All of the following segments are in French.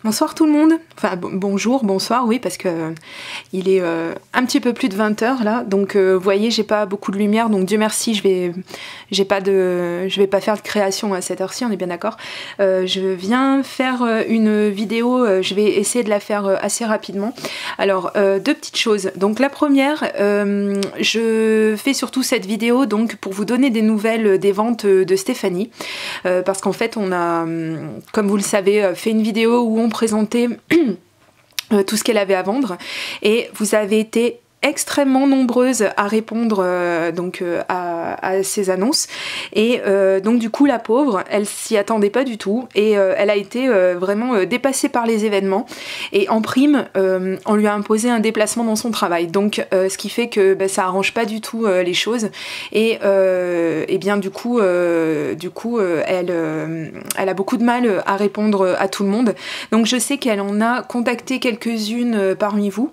Bonsoir tout le monde, enfin bonjour, bonsoir, oui, parce que il est un petit peu plus de 20 h là, donc vous voyez, j'ai pas beaucoup de lumière, donc Dieu merci, je vais pas faire de création à cette heure-ci, on est bien d'accord. Je viens faire une vidéo, je vais essayer de la faire assez rapidement. Alors, deux petites choses. Donc la première, je fais surtout cette vidéo donc pour vous donner des nouvelles des ventes de Stéphanie, parce qu'en fait on a, comme vous le savez, fait une vidéo où on présentait tout ce qu'elle avait à vendre et vous avez été extrêmement nombreuses à répondre à ces annonces et donc du coup la pauvre elle s'y attendait pas du tout et elle a été vraiment dépassée par les événements et en prime on lui a imposé un déplacement dans son travail, donc ce qui fait que ça arrange pas du tout les choses et bien du coup elle a beaucoup de mal à répondre à tout le monde, donc je sais qu'elle en a contacté quelques-unes parmi vous.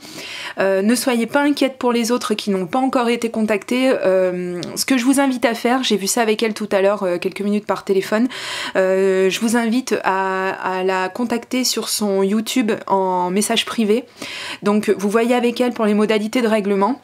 Ne soyez pas inquiets pour les autres qui n'ont pas encore été contactés. Ce que je vous invite à faire, j'ai vu ça avec elle tout à l'heure, quelques minutes par téléphone, je vous invite à la contacter sur son YouTube en message privé. Donc vous voyez avec elle pour les modalités de règlement.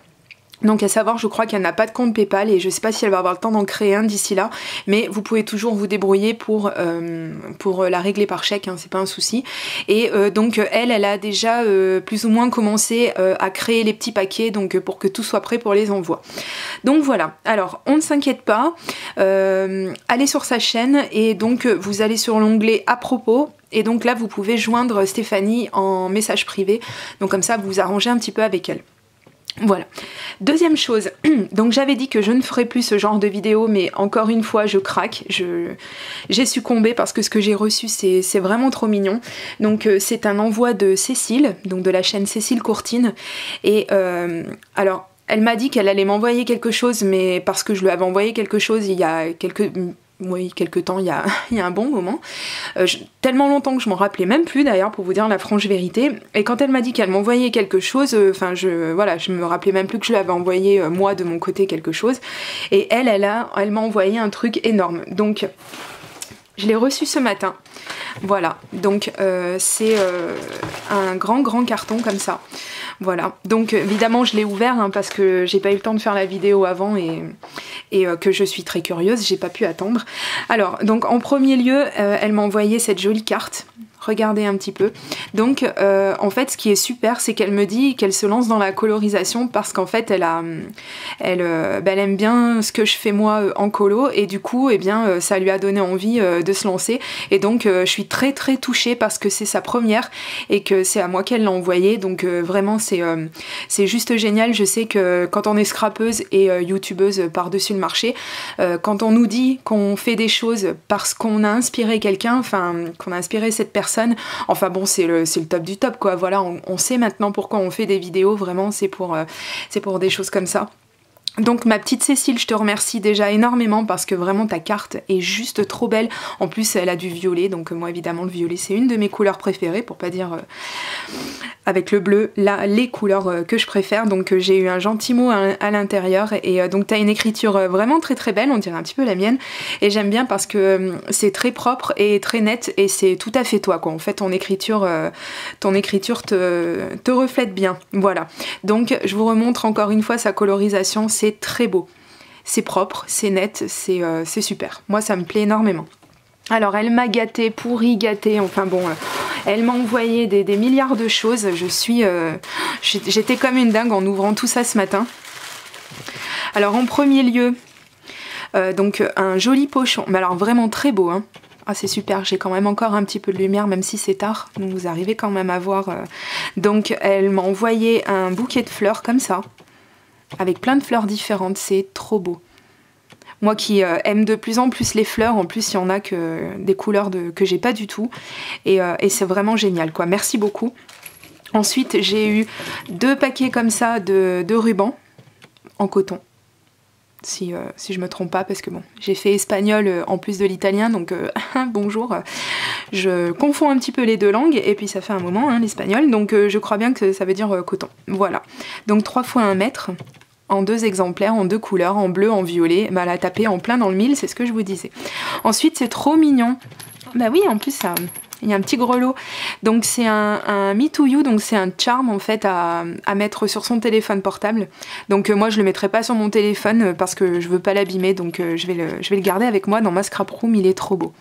Donc à savoir, je crois qu'elle n'a pas de compte PayPal et je sais pas si elle va avoir le temps d'en créer un d'ici là, mais vous pouvez toujours vous débrouiller pour la régler par chèque, hein, c'est pas un souci. Et donc elle a déjà plus ou moins commencé à créer les petits paquets, donc pour que tout soit prêt pour les envois. Donc voilà, alors on ne s'inquiète pas, allez sur sa chaîne et donc vous allez sur l'onglet à propos. Et donc là vous pouvez joindre Stéphanie en message privé, donc comme ça vous vous arrangez un petit peu avec elle. Voilà. Deuxième chose, donc j'avais dit que je ne ferais plus ce genre de vidéo, mais encore une fois je craque, j'ai succombé parce que ce que j'ai reçu c'est vraiment trop mignon. Donc c'est un envoi de Cécile, donc de la chaîne Cécile Courtine, et alors elle m'a dit qu'elle allait m'envoyer quelque chose, mais parce que je lui avais envoyé quelque chose il y a quelques temps, il y a un bon moment, tellement longtemps que je m'en rappelais même plus d'ailleurs, pour vous dire la franche vérité. Et quand elle m'a dit qu'elle m'envoyait quelque chose, je me rappelais même plus que je lui avais envoyé moi de mon côté quelque chose. Et elle m'a envoyé un truc énorme. Donc je l'ai reçu ce matin. Voilà, donc c'est un grand carton comme ça. Voilà, donc évidemment je l'ai ouvert hein, parce que j'ai pas eu le temps de faire la vidéo avant et que je suis très curieuse, j'ai pas pu attendre. Alors, donc en premier lieu, elle m'a envoyé cette jolie carte. Regardez un petit peu. Donc en fait ce qui est super, c'est qu'elle me dit qu'elle se lance dans la colorisation parce qu'en fait elle aime bien ce que je fais moi en colo et du coup ça lui a donné envie de se lancer, et donc je suis très touchée parce que c'est sa première et que c'est à moi qu'elle l'a envoyé, donc vraiment c'est juste génial. Je sais que quand on est scrapeuse et youtubeuse par-dessus le marché, quand on nous dit qu'on fait des choses parce qu'on a inspiré quelqu'un, enfin qu'on a inspiré cette personne, enfin bon, c'est le top du top quoi. Voilà, on sait maintenant pourquoi on fait des vidéos, vraiment c'est pour des choses comme ça. Donc ma petite Cécile, je te remercie déjà énormément parce que vraiment ta carte est juste trop belle. En plus elle a du violet, donc moi évidemment le violet c'est une de mes couleurs préférées, pour pas dire avec le bleu, là les couleurs que je préfère. Donc j'ai eu un gentil mot à l'intérieur et donc t'as une écriture vraiment très belle, on dirait un petit peu la mienne, et j'aime bien parce que c'est très propre et très net et c'est tout à fait toi quoi. En fait ton écriture te reflète bien. Voilà, donc je vous remontre encore une fois sa colorisation, c'est très beau, c'est propre, c'est net, c'est super. Moi ça me plaît énormément. Alors elle m'a gâtée, pourri gâtée, enfin bon, elle m'a envoyé des milliards de choses. J'étais comme une dingue en ouvrant tout ça ce matin. Alors en premier lieu, donc un joli pochon, mais alors vraiment très beau hein. Ah c'est super, j'ai quand même encore un petit peu de lumière même si c'est tard, donc vous arrivez quand même à voir. Donc elle m'a envoyé un bouquet de fleurs comme ça, avec plein de fleurs différentes, c'est trop beau. Moi qui aime de plus en plus les fleurs, en plus il y en a des couleurs que j'ai pas du tout, et c'est vraiment génial quoi, merci beaucoup. Ensuite j'ai eu 2 paquets comme ça de rubans en coton, si je me trompe pas, parce que bon, j'ai fait espagnol en plus de l'italien, donc bonjour, je confonds un petit peu les deux langues, et puis ça fait un moment hein, l'espagnol, donc je crois bien que ça veut dire coton. Voilà, donc 3 fois 1 mètre, en 2 exemplaires, en 2 couleurs, en bleu, en violet, bah, elle a tapé en plein dans le mille, c'est ce que je vous disais. Ensuite c'est trop mignon, bah oui en plus Il y a un petit grelot. Donc c'est un Me To You, donc c'est un charme en fait à mettre sur son téléphone portable. Donc moi je le mettrai pas sur mon téléphone parce que je veux pas l'abîmer, donc je vais le garder avec moi dans ma scrap room, il est trop beau.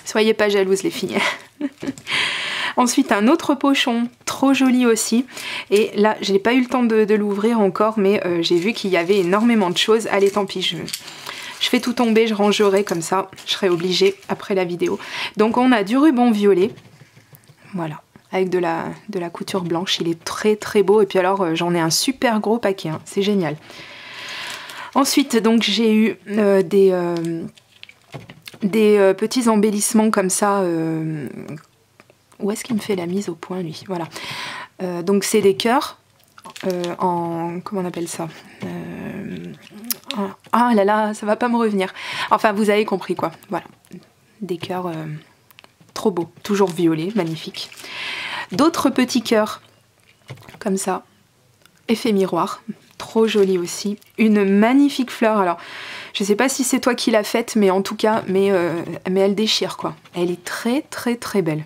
Soyez pas jalouses les filles. Ensuite un autre pochon, trop joli aussi. Et là je n'ai pas eu le temps de l'ouvrir encore, mais j'ai vu qu'il y avait énormément de choses. Allez tant pis, je fais tout tomber, je rangerai comme ça, je serai obligée après la vidéo. Donc on a du ruban violet, voilà, avec de la couture blanche, il est très très beau. Et puis alors j'en ai un super gros paquet, hein, c'est génial. Ensuite donc j'ai eu des petits embellissements comme ça. Où est-ce qu'il me fait la mise au point lui? Voilà. Donc c'est des cœurs en... comment on appelle ça? Ah là là, ça va pas me revenir. Enfin, vous avez compris quoi. Voilà. Des cœurs trop beaux. Toujours violets, magnifiques. D'autres petits cœurs, comme ça. Effet miroir. Trop joli aussi. Une magnifique fleur. Alors, je sais pas si c'est toi qui l'as faite, mais en tout cas, mais elle déchire quoi. Elle est très très très belle.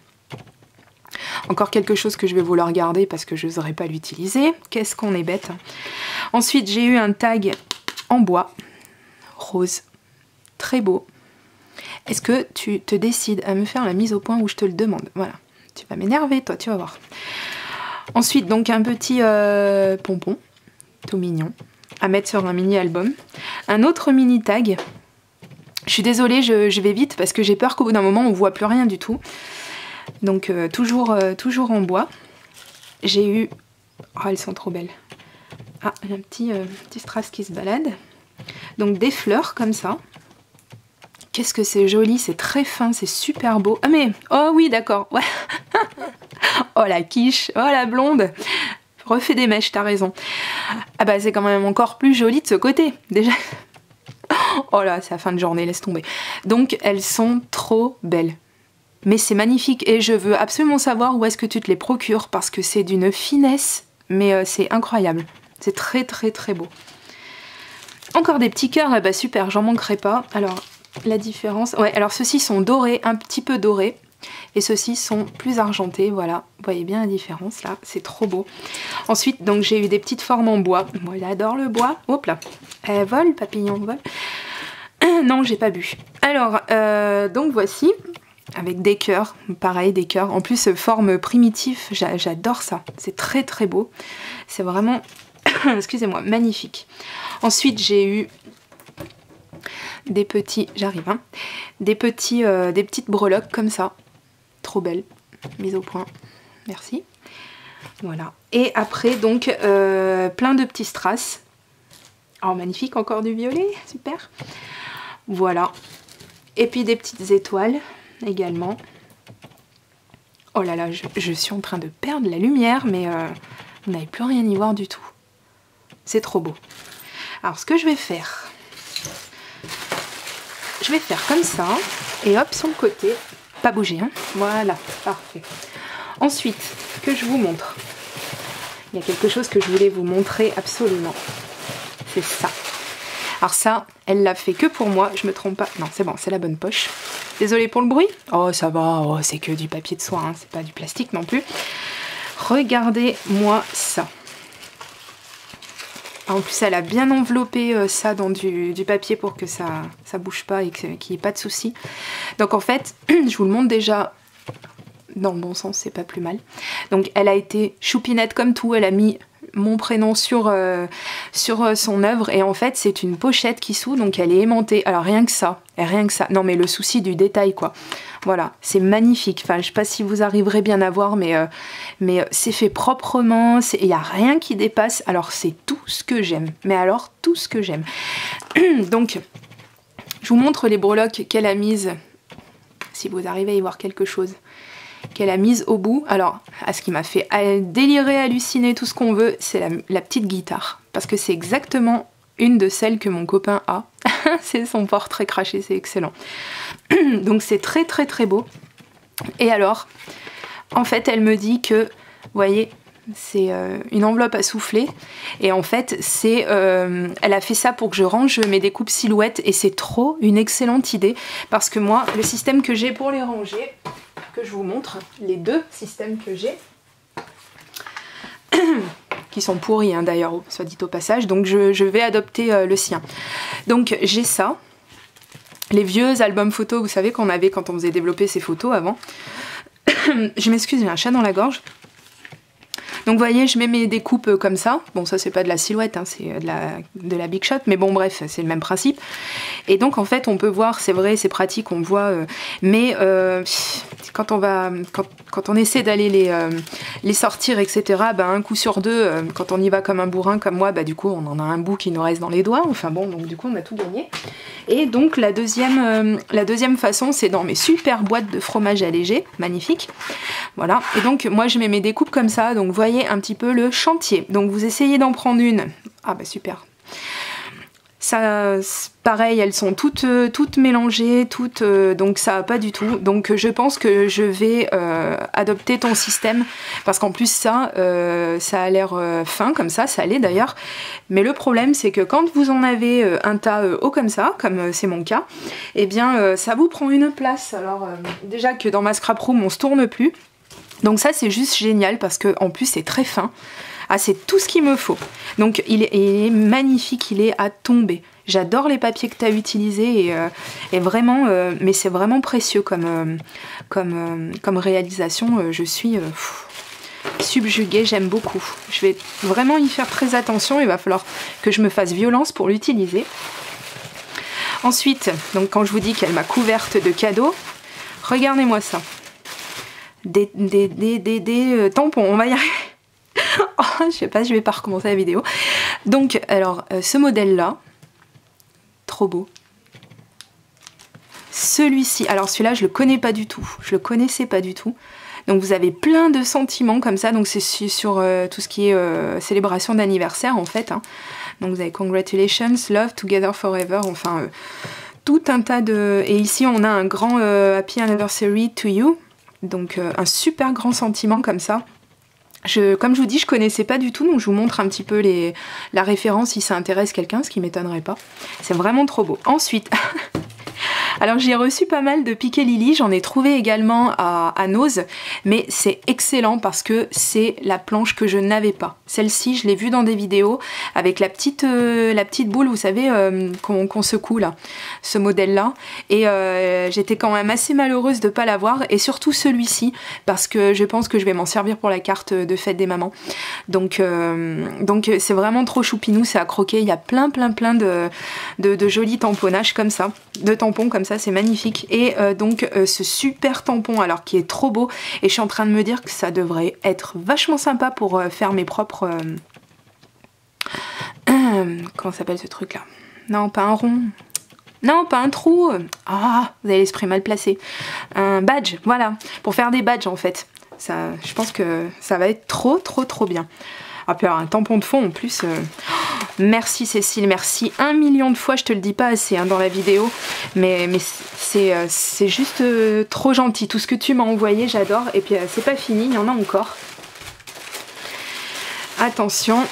Encore quelque chose que je vais vouloir garder parce que je n'oserais pas l'utiliser. Qu'est-ce qu'on est bête. Ensuite, j'ai eu un tag en bois, rose, très beau. Est-ce que tu te décides à me faire la mise au point où je te le demande? Voilà, tu vas m'énerver toi, tu vas voir. Ensuite, donc un petit pompon, tout mignon, à mettre sur un mini-album. Un autre mini-tag. Je suis désolée, je vais vite parce que j'ai peur qu'au bout d'un moment, on ne voit plus rien du tout. Donc toujours en bois. J'ai eu... Oh, elles sont trop belles. Ah, il y a un petit strass qui se balade. Donc des fleurs comme ça. Qu'est-ce que c'est joli, c'est très fin, c'est super beau. Ah mais, oh oui d'accord, ouais. Oh la quiche, oh la blonde. Refais des mèches, t'as raison. Ah bah c'est quand même encore plus joli de ce côté, déjà. Oh là, c'est la fin de journée, laisse tomber. Donc elles sont trop belles. Mais c'est magnifique et je veux absolument savoir où est-ce que tu te les procures parce que c'est d'une finesse, mais c'est incroyable. C'est très très très beau. Encore des petits cœurs, bah super, j'en manquerai pas. Alors la différence, ouais, alors ceux-ci sont dorés, un petit peu dorés, et ceux-ci sont plus argentés, voilà. Vous voyez bien la différence là, c'est trop beau. Ensuite, donc j'ai eu des petites formes en bois. Moi, j'adore le bois. Hop là, elle vole, papillon vole. Non, j'ai pas bu. Alors, donc voici. Avec des cœurs, pareil, des cœurs. En plus, forme primitive, j'adore ça. C'est très très beau. C'est vraiment, excusez-moi, magnifique. Ensuite, j'ai eu des petits, j'arrive, hein, des petites breloques comme ça. Trop belles. Mise au point. Merci. Voilà. Et après, donc, plein de petits strass. Oh, magnifique, encore du violet. Super. Voilà. Et puis des petites étoiles. Également. Oh là là, je suis en train de perdre la lumière, mais vous n'allez plus rien y voir du tout. C'est trop beau. Alors ce que je vais faire comme ça, et hop, sur le côté, pas bouger, hein. Voilà, parfait. Ensuite, que je vous montre. Il y a quelque chose que je voulais vous montrer absolument. C'est ça. Alors ça, elle l'a fait que pour moi, je me trompe pas. Non, c'est bon, c'est la bonne poche. Désolée pour le bruit. Oh, ça va, oh, c'est que du papier de soie, hein. C'est pas du plastique non plus. Regardez-moi ça. En plus, elle a bien enveloppé ça dans du papier pour que ça bouge pas et qu'il n'y ait pas de soucis. Donc en fait, je vous le montre déjà dans le bon sens, c'est pas plus mal. Donc elle a été choupinette comme tout, elle a mis mon prénom sur son œuvre et en fait c'est une pochette qui s'ouvre, donc elle est aimantée. Alors rien que ça, non mais le souci du détail quoi. Voilà, c'est magnifique. Enfin, je sais pas si vous arriverez bien à voir, mais c'est fait proprement, il n'y a rien qui dépasse. Alors c'est tout ce que j'aime, mais alors tout ce que j'aime. Donc je vous montre les breloques qu'elle a mises, si vous arrivez à y voir quelque chose, qu'elle a mise au bout. Alors, à ce qui m'a fait délirer, halluciner, tout ce qu'on veut, c'est la petite guitare. Parce que c'est exactement une de celles que mon copain a. C'est son portrait craché, c'est excellent. Donc c'est très très très beau. Et alors, en fait, elle me dit que, vous voyez, c'est une enveloppe à souffler. Et en fait, elle a fait ça pour que je range mes découpes silhouettes. Et c'est trop une excellente idée. Parce que moi, le système que j'ai pour les ranger, que je vous montre les deux systèmes que j'ai. Qui sont pourris hein, d'ailleurs, soit dit au passage, donc je vais adopter le sien. Donc j'ai ça, les vieux albums photos, vous savez qu'on avait quand on faisait développer ces photos avant. Je m'excuse, j'ai un chat dans la gorge. Donc vous voyez, je mets mes découpes comme ça. Bon, ça c'est pas de la silhouette, hein, c'est de la big shot, mais bon bref, c'est le même principe. Et donc en fait, on peut voir, c'est vrai, c'est pratique, on voit, mais quand on essaie d'aller les sortir, etc., bah, un coup sur deux, quand on y va comme un bourrin comme moi, bah du coup on en a un bout qui nous reste dans les doigts. Enfin bon, donc du coup on a tout gagné. Et donc la deuxième façon, c'est dans mes super boîtes de fromage allégé, magnifique. Voilà. Et donc moi je mets mes découpes comme ça, donc vous voyez un petit peu le chantier. Donc vous essayez d'en prendre une. Ah bah super. Ça, pareil, elles sont toutes mélangées, donc ça va pas du tout. Donc je pense que je vais adopter ton système, parce qu'en plus ça a l'air fin comme ça l'est d'ailleurs. Mais le problème c'est que quand vous en avez un tas haut comme ça, comme c'est mon cas, eh bien ça vous prend une place. Alors déjà que dans ma scrap room on se tourne plus. Donc ça c'est juste génial parce que en plus c'est très fin. Ah, c'est tout ce qu'il me faut. Donc il est magnifique, il est à tomber. J'adore les papiers que tu as utilisés et vraiment, mais c'est vraiment précieux comme réalisation. Je suis subjuguée, j'aime beaucoup. Je vais vraiment y faire très attention, il va falloir que je me fasse violence pour l'utiliser. Ensuite, donc quand je vous dis qu'elle m'a couverte de cadeaux, regardez-moi ça. Des tampons, on va y arriver. Oh, je sais pas, je vais pas recommencer la vidéo. Donc, alors, ce modèle-là, trop beau. Celui-ci, alors celui-là, je le connais pas du tout. Je le connaissais pas du tout. Donc, vous avez plein de sentiments comme ça. Donc, c'est sur tout ce qui est célébration d'anniversaire, en fait. Hein. Donc, vous avez Congratulations, Love, Together Forever, enfin, tout un tas de... Et ici, on a un grand Happy Anniversary to You. Donc, un super grand sentiment comme ça. Comme je vous dis, je connaissais pas du tout, donc je vous montre un petit peu la référence si ça intéresse quelqu'un, ce qui m'étonnerait pas. C'est vraiment trop beau. Ensuite, alors j'ai reçu pas mal de Piqué Lily, j'en ai trouvé également à Nose, mais c'est excellent parce que c'est la planche que je n'avais pas. Celle-ci, je l'ai vue dans des vidéos avec la petite boule, vous savez, qu'on secoue là, ce modèle-là. Et j'étais quand même assez malheureuse de pas l'avoir, et surtout celui-ci, parce que je pense que je vais m'en servir pour la carte de fête des mamans. Donc c'est vraiment trop choupinou, c'est à croquer. Il y a plein de jolis tamponnages comme ça, de tampons comme ça, c'est magnifique. Et donc ce super tampon, alors qui est trop beau, et je suis en train de me dire que ça devrait être vachement sympa pour faire mes propres... comment s'appelle ce truc là? Non, pas un rond. Non, pas un trou. Ah, vous avez l'esprit mal placé. Un badge, voilà. Pour faire des badges en fait. Ça, je pense que ça va être trop bien. Ah, puis alors un tampon de fond en plus. Merci Cécile, merci 1 million de fois, je te le dis pas assez hein, dans la vidéo. Mais c'est juste trop gentil. Tout ce que tu m'as envoyé, j'adore. Et puis c'est pas fini, il y en a encore. Attention,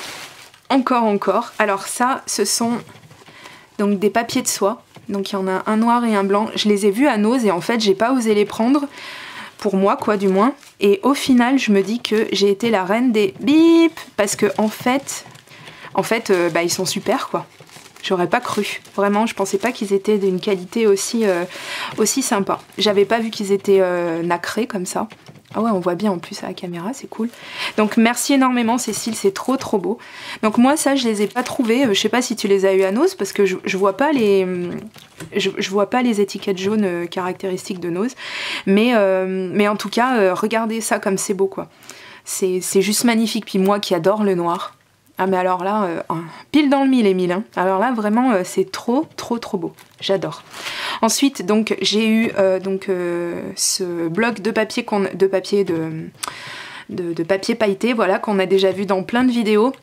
encore. Alors ça, ce sont donc des papiers de soie. Donc il y en a un noir et un blanc. Je les ai vus à Nose et en fait j'ai pas osé les prendre. Pour moi quoi du moins. Et au final je me dis que j'ai été la reine des bip. Parce que en fait bah, ils sont super quoi. J'aurais pas cru. Vraiment je pensais pas qu'ils étaient d'une qualité aussi sympa. J'avais pas vu qu'ils étaient nacrés comme ça. Ah ouais, on voit bien en plus à la caméra, c'est cool. Donc merci énormément Cécile, c'est trop beau. Donc moi ça je les ai pas trouvés, je sais pas si tu les as eu à Nose parce que je vois pas les étiquettes jaunes caractéristiques de Nose. Mais en tout cas, regardez ça comme c'est beau quoi. C'est juste magnifique, puis moi qui adore le noir. Ah mais alors là, pile dans le mille Émile. Hein. Alors là vraiment c'est trop beau. J'adore. Ensuite donc j'ai eu ce bloc de papier de papier pailleté, voilà, qu'on a déjà vu dans plein de vidéos.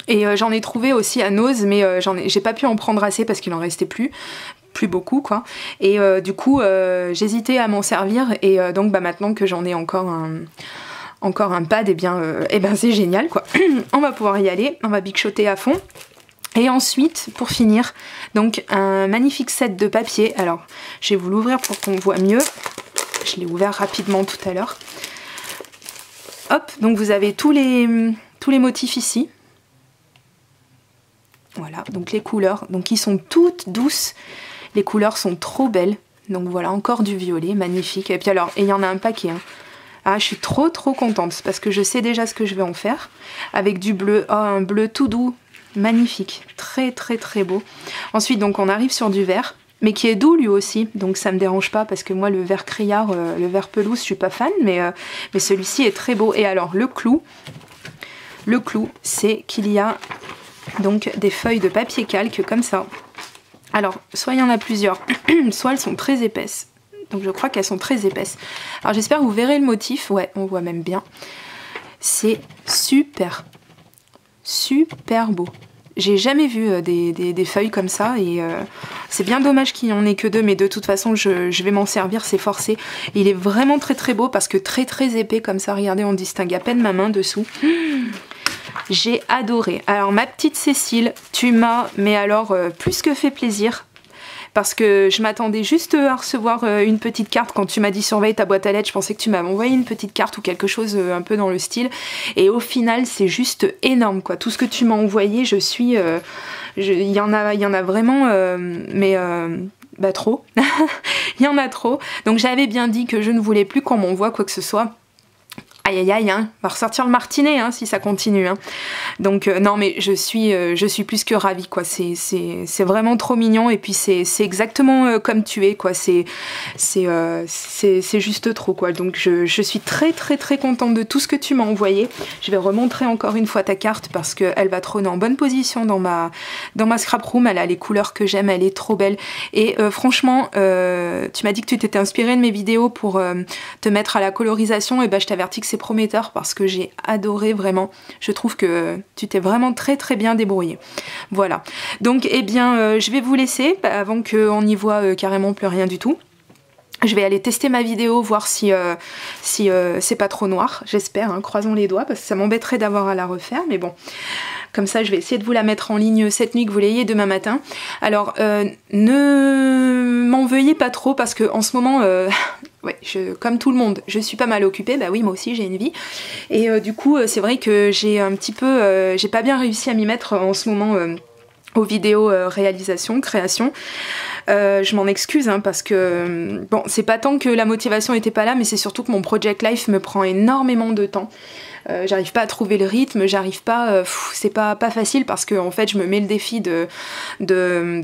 Et j'en ai trouvé aussi à Nose, mais j'ai pas pu en prendre assez parce qu'il en restait plus beaucoup quoi. Et du coup j'hésitais à m'en servir et donc bah maintenant que j'en ai encore un pad, et bien c'est génial quoi. On va pouvoir y aller, on va bichoter à fond. Et ensuite, pour finir, donc un magnifique set de papier. Alors, je vais vous l'ouvrir pour qu'on voit mieux. je l'ai ouvert rapidement tout à l'heure. Hop, donc vous avez tous les motifs ici. Voilà, donc les couleurs, donc ils sont toutes douces. Les couleurs sont trop belles. Donc voilà, encore du violet, magnifique. Et puis alors, il y en a un paquet. Hein. Ah, je suis trop contente parce que je sais déjà ce que je vais en faire. Avec du bleu, oh, un bleu tout doux, magnifique. Très beau. Ensuite, donc on arrive sur du vert, mais qui est doux lui aussi. Donc ça me dérange pas parce que moi, le vert criard, le vert pelouse, je suis pas fan. Mais celui-ci est très beau. Et alors, le clou, c'est qu'il y a donc des feuilles de papier calque comme ça. Alors, soit il y en a plusieurs, soit elles sont très épaisses. Donc je crois qu'elles sont très épaisses. Alors j'espère que vous verrez le motif. Ouais, on voit même bien. C'est super beau. J'ai jamais vu des feuilles comme ça et c'est bien dommage qu'il n'y en ait que deux, mais de toute façon je vais m'en servir, c'est forcé. Il est vraiment très beau parce que très épais comme ça. Regardez, on distingue à peine ma main dessous. J'ai adoré. Alors ma petite Cécile, tu m'as, mais alors plus que fait plaisir. Parce que je m'attendais juste à recevoir une petite carte. Quand tu m'as dit surveille ta boîte à lettres, je pensais que tu m'avais envoyé une petite carte ou quelque chose un peu dans le style. Et au final, c'est juste énorme, quoi. Tout ce que tu m'as envoyé, je suis... il y en a vraiment... bah trop. Il y en a trop. Donc j'avais bien dit que je ne voulais plus qu'on m'envoie quoi que ce soit. Aïe, hein, va ressortir le martinet hein, si ça continue. Hein. Donc non mais je suis plus que ravie quoi. C'est vraiment trop mignon et puis c'est exactement comme tu es quoi. C'est juste trop quoi. Donc je suis très contente de tout ce que tu m'as envoyé. Je vais remontrer encore une fois ta carte parce qu'elle va trôner en bonne position dans ma scrap room. Elle a les couleurs que j'aime, elle est trop belle. Et franchement, tu m'as dit que tu t'étais inspirée de mes vidéos pour te mettre à la colorisation. Et ben je t'avertis que c'est prometteur parce que j'ai adoré vraiment. Je trouve que tu t'es vraiment très bien débrouillé. Voilà. Donc eh bien je vais vous laisser avant qu'on n'y voit carrément plus rien du tout. Je vais aller tester ma vidéo, voir si c'est pas trop noir, j'espère, hein, croisons les doigts, parce que ça m'embêterait d'avoir à la refaire, mais bon, comme ça je vais essayer de vous la mettre en ligne cette nuit, que vous l'ayez demain matin. Alors, ne m'en veuillez pas trop, parce que en ce moment, ouais, comme tout le monde, je suis pas mal occupée, bah oui, moi aussi j'ai une vie, et du coup, c'est vrai que j'ai un petit peu, j'ai pas bien réussi à m'y mettre en ce moment, aux vidéos réalisation, création. Je m'en excuse hein, parce que bon, c'est pas tant que la motivation était pas là, mais c'est surtout que mon project life me prend énormément de temps. J'arrive pas à trouver le rythme, j'arrive pas, c'est pas facile parce que en fait je me mets le défi de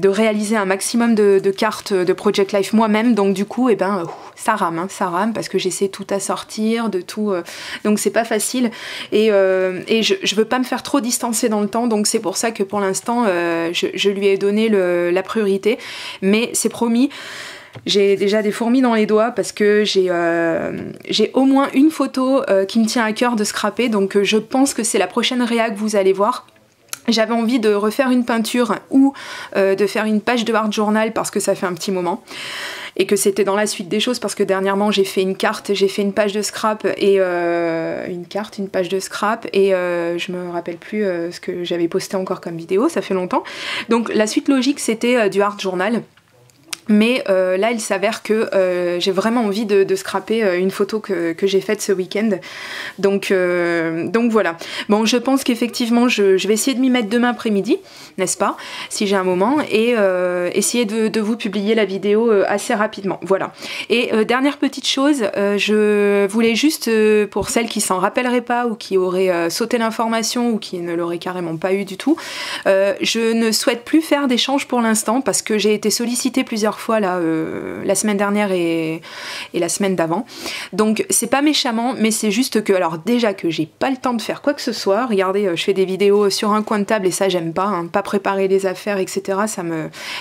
réaliser un maximum de cartes de Project Life moi-même, donc du coup ça rame parce que j'essaie tout à sortir, de tout, donc c'est pas facile et je veux pas me faire trop distancer dans le temps, donc c'est pour ça que pour l'instant je lui ai donné la priorité, mais c'est promis. J'ai déjà des fourmis dans les doigts parce que j'ai au moins une photo qui me tient à cœur de scraper, donc je pense que c'est la prochaine réa que vous allez voir. J'avais envie de refaire une peinture ou de faire une page de art journal parce que ça fait un petit moment et que c'était dans la suite des choses parce que dernièrement j'ai fait une carte, j'ai fait une page de scrap et une page de scrap et je me rappelle plus ce que j'avais posté encore comme vidéo, ça fait longtemps. Donc la suite logique c'était du art journal. Mais là il s'avère que j'ai vraiment envie de scraper une photo que j'ai faite ce week-end, donc voilà. Bon, je pense qu'effectivement je vais essayer de m'y mettre demain après-midi, n'est-ce pas, si j'ai un moment, et essayer de vous publier la vidéo assez rapidement, voilà. Et dernière petite chose, je voulais juste, pour celles qui s'en rappelleraient pas ou qui auraient sauté l'information ou qui ne l'auraient carrément pas eu du tout, je ne souhaite plus faire d'échanges pour l'instant parce que j'ai été sollicitée plusieurs fois là, la semaine dernière et la semaine d'avant, donc c'est pas méchamment, mais c'est juste que, alors déjà que j'ai pas le temps de faire quoi que ce soit, regardez, je fais des vidéos sur un coin de table et ça j'aime pas, hein, pas préparer les affaires etc,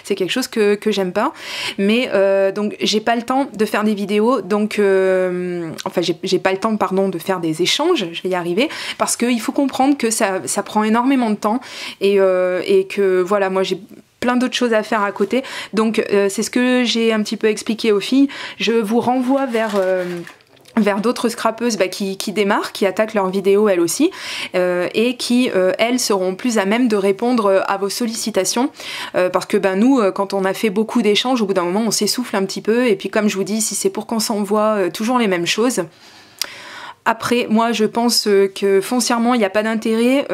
c'est quelque chose que j'aime pas, mais donc j'ai pas le temps de faire des vidéos, donc enfin j'ai pas le temps pardon de faire des échanges, je vais y arriver, parce qu'il faut comprendre que ça prend énormément de temps et que voilà, moi j'ai plein d'autres choses à faire à côté, donc c'est ce que j'ai un petit peu expliqué aux filles. Je vous renvoie vers vers d'autres scrappeuses qui démarrent, qui attaquent leurs vidéos elles aussi, et qui elles seront plus à même de répondre à vos sollicitations, parce que nous quand on a fait beaucoup d'échanges, au bout d'un moment on s'essouffle un petit peu, et puis comme je vous dis, si c'est pour qu'on s'envoie toujours les mêmes choses. Après, moi je pense que foncièrement il n'y a pas d'intérêt,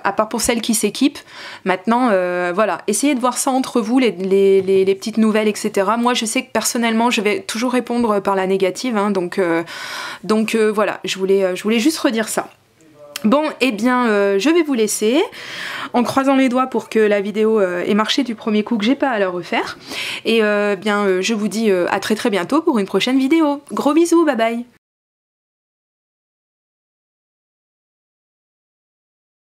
à part pour celles qui s'équipent. Maintenant, voilà, essayez de voir ça entre vous, les petites nouvelles, etc. Moi je sais que personnellement je vais toujours répondre par la négative, hein, donc voilà, je voulais juste redire ça. Bon, eh bien, je vais vous laisser en croisant les doigts pour que la vidéo ait marché du premier coup, que j'ai pas à la refaire. Et je vous dis à très très bientôt pour une prochaine vidéo. Gros bisous, bye bye!